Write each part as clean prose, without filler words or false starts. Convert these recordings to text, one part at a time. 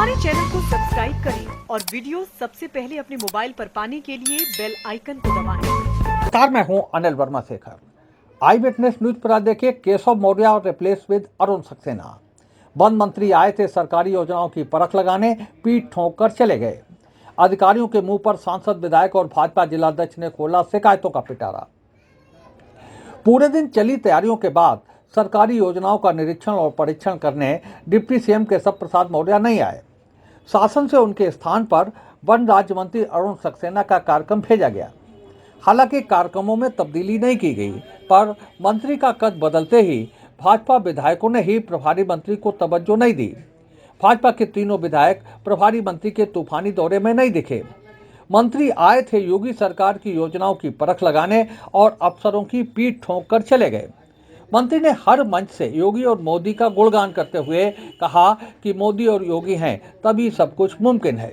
हमारे चैनल को सब्सक्राइब करें और वीडियो सबसे पहले अपने मोबाइल पर पाने के लिए बेल आइकन को दबाएं। नमस्कार, मैं हूं अनिल वर्मा शेखर। आई विटनेस न्यूज पर आज देखिए केशव मौर्य और replace with Arun Saxena. One मंत्री आए थे सरकारी योजनाओं की परख लगाने, पीठ ठोंक कर चले गए। अधिकारियों के मुंह पर सांसद, विधायक और भाजपा जिलाध्यक्ष ने खोला शिकायतों का पिटारा। पूरे दिन चली तैयारियों के बाद सरकारी योजनाओं का निरीक्षण और परीक्षण करने डिप्टी सीएम केशव प्रसाद मौर्य नहीं आए। शासन से उनके स्थान पर वन राज्य मंत्री अरुण सक्सेना का कार्यक्रम भेजा गया। हालांकि कार्यक्रमों में तब्दीली नहीं की गई, पर मंत्री का कद बदलते ही भाजपा विधायकों ने ही प्रभारी मंत्री को तवज्जो नहीं दी। भाजपा के तीनों विधायक प्रभारी मंत्री के तूफानी दौरे में नहीं दिखे। मंत्री आए थे योगी सरकार की योजनाओं की परख लगाने और अफसरों की पीठ ठोंक कर चले गए। मंत्री ने हर मंच से योगी और मोदी का गुणगान करते हुए कहा कि मोदी और योगी हैं तभी सब कुछ मुमकिन है।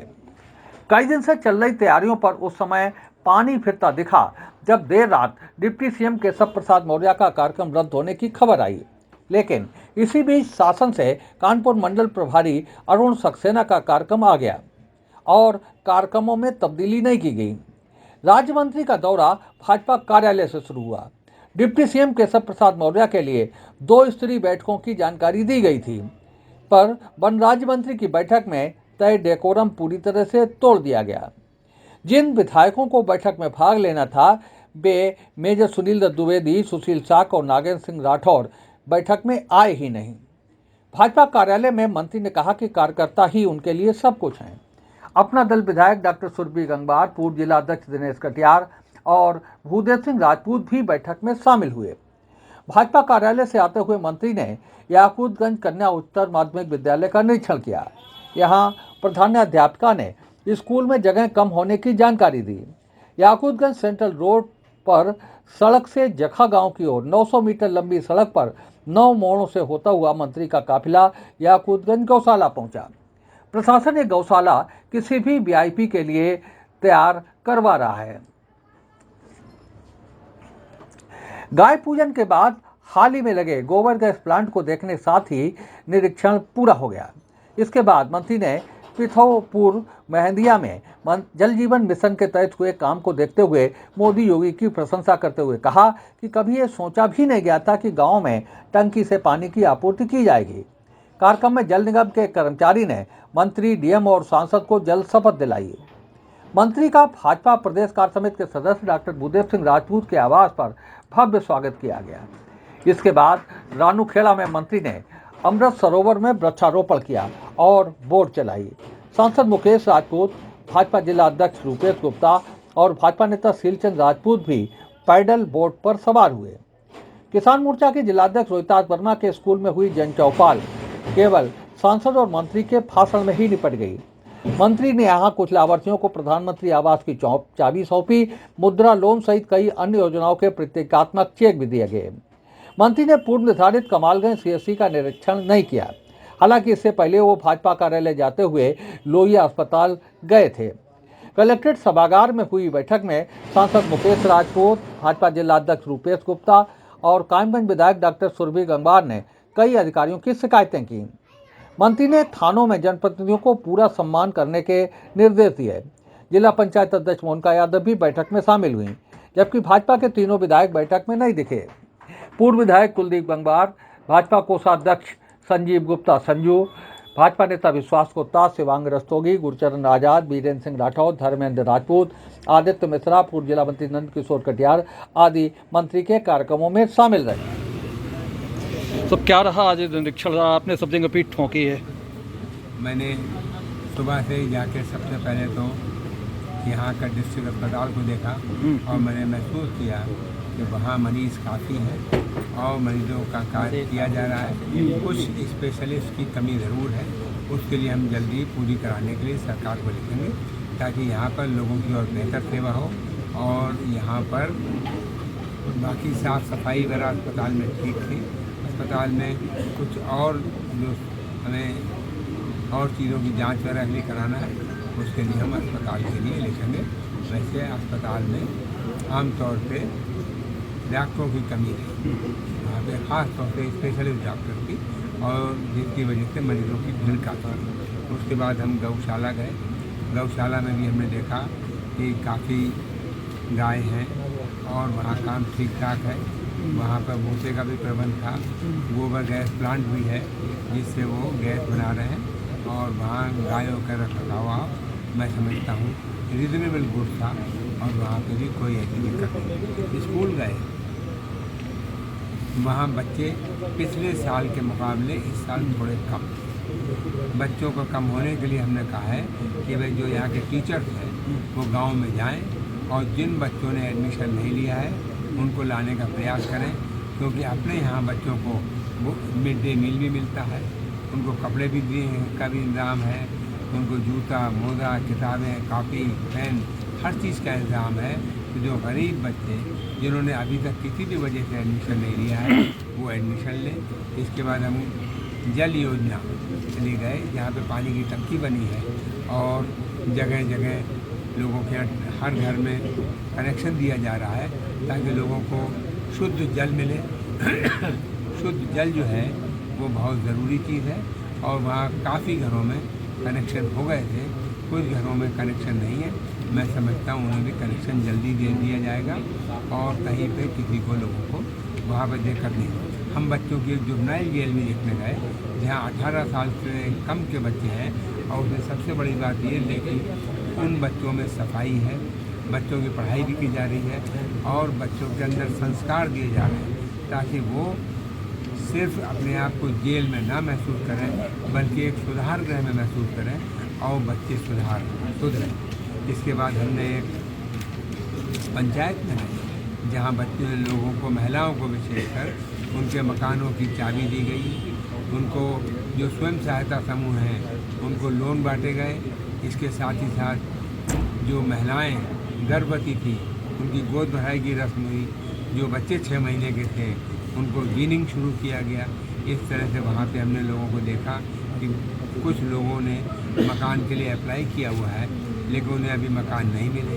कई दिन से चल रही तैयारियों पर उस समय पानी फिरता दिखा जब देर रात डिप्टी सीएम केशव प्रसाद मौर्य का कार्यक्रम रद्द होने की खबर आई। लेकिन इसी बीच शासन से कानपुर मंडल प्रभारी अरुण सक्सेना का कार्यक्रम आ गया और कार्यक्रमों में तब्दीली नहीं की गई। राज्य मंत्री का दौरा भाजपा कार्यालय से शुरू हुआ। डिप्टी सीएम केशव प्रसाद मौर्य के लिए 2 स्तरीय बैठकों की जानकारी दी गई थी, पर वन राज्य मंत्री की बैठक में तय डेकोरम पूरी तरह से तोड़ दिया गया। जिन विधायकों को बैठक में भाग लेना था वे मेजर सुनील द्विवेदी, सुशील चाक और नागेंद्र सिंह राठौर बैठक में आए ही नहीं। भाजपा कार्यालय में मंत्री ने कहा कि कार्यकर्ता ही उनके लिए सब कुछ हैं। अपना दल विधायक डॉक्टर सुरभि गंगवार, पूर्व जिला अध्यक्ष दिनेश कटियार और भूदेव सिंह राजपूत भी बैठक में शामिल हुए। भाजपा कार्यालय से आते हुए मंत्री ने याकूतगंज कन्या उच्चतर माध्यमिक विद्यालय का निरीक्षण किया। यहाँ प्रधानाध्यापिका ने स्कूल में जगह कम होने की जानकारी दी। याकूतगंज सेंट्रल रोड पर सड़क से जखा गांव की ओर 900 मीटर लंबी सड़क पर 9 मोड़ों से होता हुआ मंत्री का काफिला याकूतगंज गौशाला पहुंचा। प्रशासन ये गौशाला किसी भी वीआईपी के लिए तैयार करवा रहा है। गाय पूजन के बाद हाल ही में लगे गोबर गैस प्लांट को देखने साथ ही निरीक्षण पूरा हो गया। इसके बाद मंत्री ने पिथौपुर मेहंदिया में जल जीवन मिशन के तहत हुए काम को देखते हुए मोदी योगी की प्रशंसा करते हुए कहा कि कभी ये सोचा भी नहीं गया था कि गांव में टंकी से पानी की आपूर्ति की जाएगी। कार्यक्रम में जल निगम के कर्मचारी ने मंत्री, डीएम और सांसद को जल शपथ दिलाई। मंत्री का भाजपा प्रदेश कार्य समिति के सदस्य डॉक्टर भूदेव सिंह राजपूत के आवास पर भव्य स्वागत किया गया। इसके बाद रानूखेड़ा में मंत्री ने अमृत सरोवर में वृक्षारोपण किया और बोट चलाई। सांसद मुकेश राजपूत, भाजपा जिला अध्यक्ष रूपेश गुप्ता और भाजपा नेता शीलचंद राजपूत भी पैडल बोट पर सवार हुए। किसान मोर्चा के जिलाध्यक्ष रोहितास वर्मा के स्कूल में हुई जन चौपाल केवल सांसद और मंत्री के भाषण में ही निपट गई। मंत्री ने यहाँ कुछ लाभार्थियों को प्रधानमंत्री आवास की चाबी सौंपी। मुद्रा लोन सहित कई अन्य योजनाओं के प्रतीकात्मक चेक भी दिए गए। मंत्री ने पूर्व निर्धारित कमालगंज सीएससी का निरीक्षण नहीं किया। हालांकि इससे पहले वो भाजपा कार्यालय जाते हुए लोहिया अस्पताल गए थे। कलेक्ट्रेट सभागार में हुई बैठक में सांसद मुकेश राजपूत, भाजपा जिला अध्यक्ष रूपेश गुप्ता और कायमगंज विधायक डॉक्टर सुरभि गंगवार ने कई अधिकारियों की शिकायतें की। मंत्री ने थानों में जनप्रतिनिधियों को पूरा सम्मान करने के निर्देश दिए। जिला पंचायत अध्यक्ष मोनिका यादव भी बैठक में शामिल हुई, जबकि भाजपा के तीनों विधायक बैठक में नहीं दिखे। पूर्व विधायक कुलदीप गंगवार, भाजपा कोषाध्यक्ष संजीव गुप्ता संजू, भाजपा नेता विश्वास गुप्ता, शिवांग रस्तोगी, गुरचरण आजाद, वीरेंद्र सिंह राठौर, धर्मेंद्र राजपूत, आदित्य मिश्रा, पूर्व जिला मंत्री नंद किशोर कटियार आदि मंत्री के कार्यक्रमों में शामिल रहे। तो क्या रहा आज निरीक्षण? आपने सब जगह पीठ ठोकी है। मैंने सुबह से ही जाके सबसे पहले तो यहाँ का डिस्ट्रिक्ट अस्पताल को देखा और मैंने महसूस किया कि वहाँ मरीज़ काफ़ी हैं और मरीजों का कार्य किया जा रहा है। कुछ स्पेशलिस्ट की कमी ज़रूर है, उसके लिए हम जल्दी पूरी कराने के लिए सरकार को लिखेंगे ताकि यहाँ पर लोगों की और बेहतर सेवा हो और यहाँ पर बाकी साफ़ सफाई वगैरह अस्पताल में ठीक थी। अस्पताल में कुछ और जो हमें और चीज़ों की जांच वगैरह भी कराना है, उसके लिए हम अस्पताल के लिए लिखेंगे। वैसे अस्पताल में आमतौर पे डॉक्टरों की कमी है, वहाँ पे ख़ास तौर पे स्पेशलिस्ट डॉक्टर की, और जिसकी वजह से मरीजों की भीड़ काफ़ी है। उसके बाद हम गौशाला गए। गौशाला में भी हमने देखा कि काफ़ी गाय हैं और वहाँ काम ठीक ठाक है। वहाँ पर भूसे का भी प्रबंध था। गोबर गैस प्लांट भी है जिससे वो गैस बना रहे हैं और वहाँ गायों का रखरखाव मैं समझता हूँ रिजनेबल गुड था और वहाँ पे भी कोई ऐसी दिक्कत नहीं। स्कूल गए, वहाँ बच्चे पिछले साल के मुकाबले इस साल थोड़े कम। बच्चों को कम होने के लिए हमने कहा है कि भाई जो यहाँ के टीचर्स हैं वो गांव में जाएं और जिन बच्चों ने एडमिशन नहीं लिया है उनको लाने का प्रयास करें, क्योंकि अपने यहाँ बच्चों को वो मिड डे मील भी मिलता है, उनको कपड़े भी दिए का भी इंतज़ाम है, उनको जूता मोजा किताबें कापी पेन हर चीज़ का इंतज़ाम है। तो जो गरीब बच्चे जिन्होंने अभी तक किसी भी वजह से एडमिशन नहीं लिया है वो एडमिशन लें। इसके बाद हम जल योजना चली गए जहाँ पे पानी की टंकी बनी है और जगह जगह लोगों के हर घर में कनेक्शन दिया जा रहा है ताकि लोगों को शुद्ध जल मिले। शुद्ध जल जो है वो बहुत ज़रूरी चीज़ है और वहाँ काफ़ी घरों में कनेक्शन हो गए थे, कुछ घरों में कनेक्शन नहीं है। मैं समझता हूँ उन्हें भी कनेक्शन जल्दी दे दिया जाएगा और कहीं पे किसी को लोगों को वहाँ पर दिक्कत नहीं। हम बच्चों की एक जुवेनाइल जेल में देखने गए जहाँ 18 साल से कम के बच्चे हैं और उसमें सबसे बड़ी बात ये है कि उन बच्चों में सफाई है, बच्चों की पढ़ाई भी की जा रही है और बच्चों के अंदर संस्कार दिए जा रहे हैं ताकि वो सिर्फ अपने आप को जेल में ना महसूस करें बल्कि एक सुधार गृह में महसूस करें और बच्चे सुधरें। इसके बाद हमने एक पंचायत में गए जहाँ बच्चे लोगों को महिलाओं को विशेष कर उनके मकानों की चाबी दी गई, उनको जो स्वयं सहायता समूह हैं उनको लोन बांटे गए। इसके साथ ही साथ जो महिलाएं गर्भवती थी उनकी गोद भराई की रस्म हुई, जो बच्चे 6 महीने के थे उनको वीनिंग शुरू किया गया। इस तरह से वहाँ पे हमने लोगों को देखा कि कुछ लोगों ने मकान के लिए अप्लाई किया हुआ है लेकिन उन्हें अभी मकान नहीं मिले।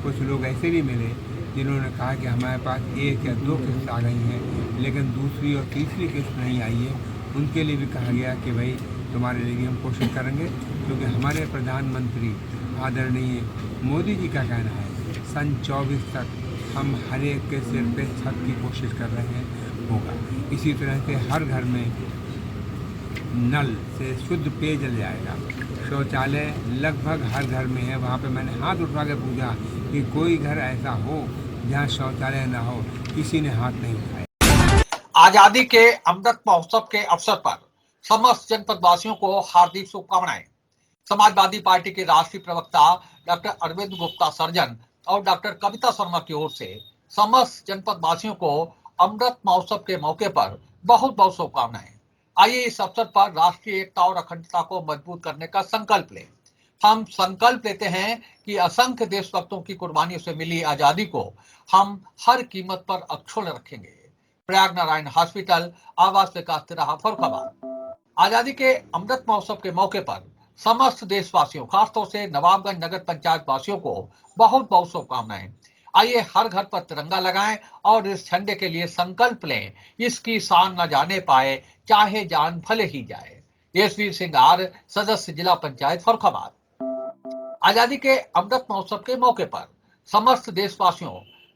कुछ लोग ऐसे भी मिले जिन्होंने कहा कि हमारे पास 1 या 2 किस्त आ गई हैं लेकिन दूसरी और तीसरी किस्त नहीं आई है। उनके लिए भी कहा गया कि भाई तुम्हारे लिए भी हम कोशिश करेंगे, क्योंकि हमारे प्रधानमंत्री आदरणीय मोदी जी का कहना है सन 24 तक हम हर एक के सिर पे छत की कोशिश कर रहे हैं होगा। इसी तरह से हर घर में नल से शुद्ध पेयजल जाएगा। शौचालय लगभग हर घर में है। वहाँ पे मैंने हाथ उठा के पूछा कि कोई घर ऐसा हो जहाँ शौचालय ना हो, किसी ने हाथ नहीं उठाया। आजादी के अमृत महोत्सव के अवसर पर समस्त जनपद वासियों को हार्दिक शुभकामनाएं। समाजवादी पार्टी के राष्ट्रीय प्रवक्ता डॉक्टर अरविंद गुप्ता सर्जन और डॉक्टर कविता शर्मा की ओर से समस्त जनपद वासियों को अमृत महोत्सव के मौके पर बहुत बहुत शुभकामनाएं। आइए इस अवसर पर राष्ट्रीय एकता और अखंडता को मजबूत करने का संकल्प लें। हम संकल्प लेते हैं कि असंख्य देशभक्तों की कुर्बानियों से मिली आजादी को हम हर कीमत पर अक्षुण्ण रखेंगे। प्रयाग नारायण हॉस्पिटल, आवास विकास तिराहा, फर्रुखाबाद। आजादी के अमृत महोत्सव के मौके पर समस्त देशवासियों, खासतौर से नवाबगंज नगर पंचायत वासियों को बहुत बहुत शुभकामनाएं। आइए हर घर पर तिरंगा लगाएं और इस झंडे के लिए संकल्प लें, इसकी शान न जाने पाए चाहे जान भले ही जाए। यशवीर सिंह आर, सदस्य जिला पंचायत फर्रुखाबाद। आजादी के अमृत महोत्सव के मौके पर समस्त देशवासियों,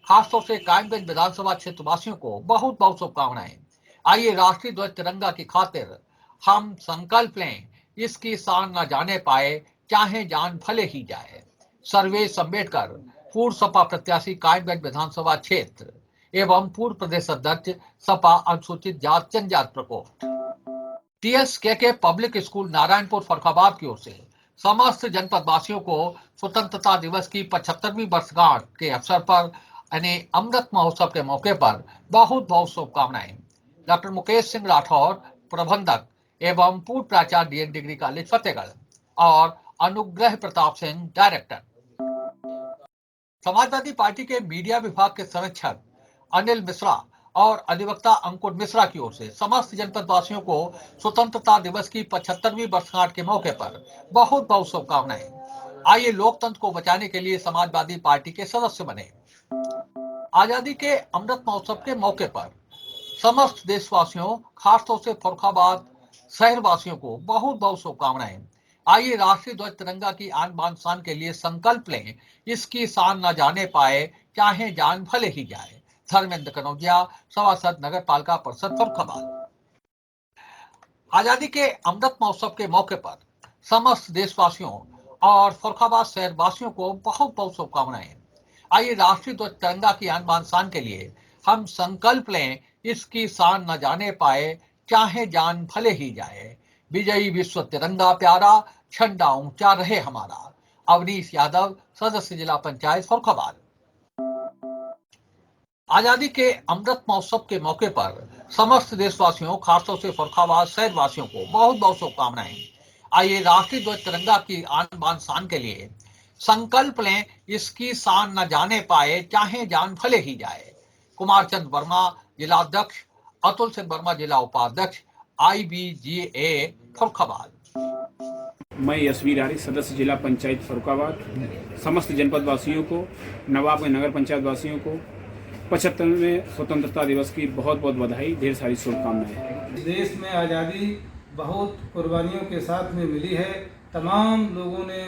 खासतौर से कायमगंज विधानसभा क्षेत्र वासियों को बहुत बहुत शुभकामनाएं। आइए राष्ट्रीय ध्वज तिरंगा की खातिर हम संकल्प लें, इसकी शान न जाने पाए चाहे जान भले ही जाए। सर्वेश अम्बेडकर, पूर्व सपा प्रत्याशी कायमगंज विधानसभा क्षेत्र एवं पूर्व प्रदेश अध्यक्ष सपा अनुसूचित जाति जनजाति प्रकोष्ठ। TSKK public school Narayanpur Farrukhabad की ओर से समस्त जनपद वासियों को स्वतंत्रता दिवस की 75वीं वर्षगांठ के अवसर पर यानी अमृत महोत्सव के मौके पर बहुत बहुत शुभकामनाएं। डॉक्टर मुकेश सिंह राठौर, प्रबंधक एवं पूर्व प्राचार्य DN डिग्री कॉलेज फतेहगढ़ और अनुग्रह प्रताप सिंह, डायरेक्टर। समाजवादी पार्टी के मीडिया विभाग के संरक्षक अनिल मिश्रा और अधिवक्ता अंकुर मिश्रा की ओर से समस्त जनपद वासियों को स्वतंत्रता दिवस की 75वीं वर्षगांठ के मौके पर बहुत बहुत शुभकामनाएं। आइए लोकतंत्र को बचाने के लिए समाजवादी पार्टी के सदस्य बने। आजादी के अमृत महोत्सव के मौके पर समस्त देशवासियों, खासतौर से फर्रुखाबाद शहर वासियों को बहुत बहुत शुभकामनाएं। आइए राष्ट्रीय ध्वज तिरंगा की आन बान शान के लिए संकल्प लें, इसकी शान न जाने पाए चाहे जान भले ही जाए। धर्मेंद्र कनौजिया, सभासद नगर पालिका परिषद फर्रुखाबाद। आजादी के अमृत महोत्सव के मौके पर समस्त देशवासियों और फर्रुखाबाद शहर वासियों को बहुत बहुत शुभकामनाएं। आइए राष्ट्रीय ध्वज तिरंगा की आन बान शान के लिए हम संकल्प लें, इसकी शान न जाने पाए चाहे जान भले ही जाए। विजयी विश्व तिरंगा प्यारा, झंडा ऊंचा रहे हमारा। अवनीश यादव, सदस्य जिला पंचायत फर्रुखाबाद। आजादी के अमृत महोत्सव के मौके पर समस्त देशवासियों, खासतौर से फर्रुखाबाद शहर वासियों को बहुत बहुत शुभकामनाएं। आइए राष्ट्रीय ध्वज तिरंगा की आन बान शान के लिए संकल्प लें, इसकी शान न जाने पाए चाहे जान भले ही जाए। कुमार चंद वर्मा, जिला अध्यक्ष, अतुल सिंह वर्मा, जिला उपाध्यक्ष, IBGA फर्रुखाबाद। मैं यशवीर आरी, सदस्य जिला पंचायत फर्रुखाबाद। समस्त जनपद वासियों को, नवाब में नगर पंचायत वासियों को 75वें स्वतंत्रता दिवस की बहुत बहुत बधाई, ढेर सारी शुभकामनाएं। देश में आज़ादी बहुत कुर्बानियों के साथ में मिली है। तमाम लोगों ने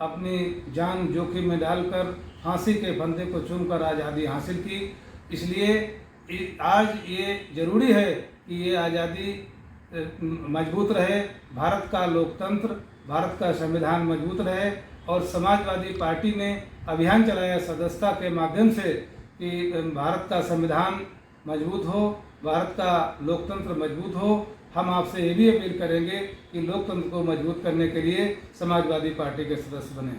अपनी जान जोखिम में डालकर फांसी के फंदे को चूमकर आज़ादी हासिल की। इसलिए आज ये जरूरी है कि ये आज़ादी मजबूत रहे, भारत का लोकतंत्र, भारत का संविधान मजबूत रहे। और समाजवादी पार्टी ने अभियान चलाया सदस्यता के माध्यम से कि भारत का संविधान मजबूत हो, भारत का लोकतंत्र मजबूत हो। हम आपसे ये भी अपील करेंगे कि लोकतंत्र को मजबूत करने के लिए समाजवादी पार्टी के सदस्य बने।